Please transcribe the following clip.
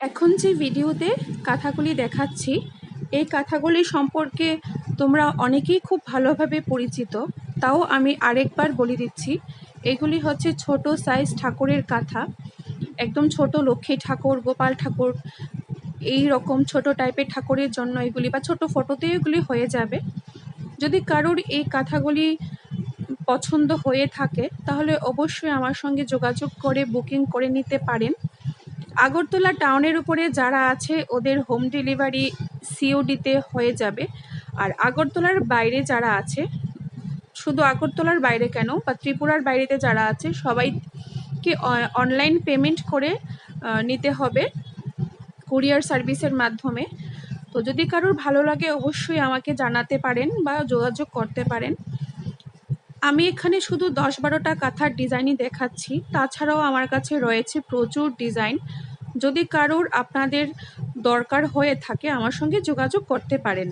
এখন যে ভিডিওতে কাঁথাগুলি দেখাচ্ছি এই কাঁথাগুলি সম্পর্কে তোমরা অনেকেই খুব ভালোভাবে পরিচিত, তাও আমি আরেকবার বলে দিচ্ছি। এগুলি হচ্ছে ছোট সাইজ ঠাকুরের কাঁথা, একদম ছোট লক্ষ্মী ঠাকুর, গোপাল ঠাকুর, এই রকম ছোট টাইপের ঠাকুরের জন্য এগুলি, বা ছোট ফটোতে এগুলি হয়ে যাবে। যদি কারোর এই কাঁথাগুলি পছন্দ হয়ে থাকে তাহলে অবশ্যই আমার সঙ্গে যোগাযোগ করে বুকিং করে নিতে পারেন। আগরতলা টাউনের উপরে যারা আছে ওদের হোম ডেলিভারি সিওডিতে হয়ে যাবে। আর আগরতলার বাইরে যারা আছে, শুধু আগরতলার বাইরে কেন, বা ত্রিপুরার বাইরেতে যারা আছে সবাইকে অনলাইন পেমেন্ট করে নিতে হবে কুরিয়ার সার্ভিসের মাধ্যমে। তো যদি কারোর ভালো লাগে অবশ্যই আমাকে জানাতে পারেন বা যোগাযোগ করতে পারেন। আমি এখানে শুধু 10-12টা কাঁথার ডিজাইনই দেখাচ্ছি, তাছাড়াও আমার কাছে রয়েছে প্রচুর ডিজাইন। যদি কারোর আপনাদের দরকার হয়ে থাকে আমার সঙ্গে যোগাযোগ করতে পারেন।